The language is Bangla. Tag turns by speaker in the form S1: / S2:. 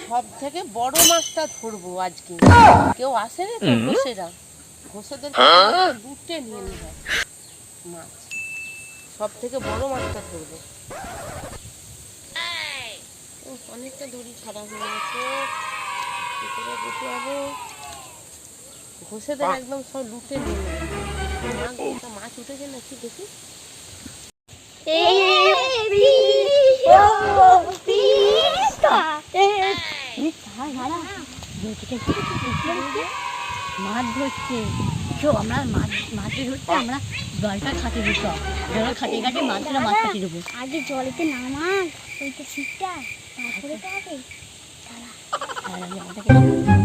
S1: সব থেকে বড় মাছটা ধরবো আজকে। কেউ আসেনি তো ঘোষেরা, ঘোষেদের দুটে নিয়ে নেবে মাছ। সব থেকে বড় মাছটা ধরবো। অনেকটা দড়ি ছাড়া হয়ে গেছে, কি করে বুঝতে পারবো? ঘোষেদের একদম সব লুটে নিয়ে নেবে। মাছ উঠেছে নাকি দেখি।
S2: মাছ ধরছে, আমরা মাছ ধরতে আমরা জলটা খাটিয়ে দিত, জল খাটিয়ে খাটিয়ে মাছটা মাছ কাটিয়ে দেবো।
S3: আগে জলেতে নামাক ওইটা শীতটা, তারপরে তো হবে।
S2: আমি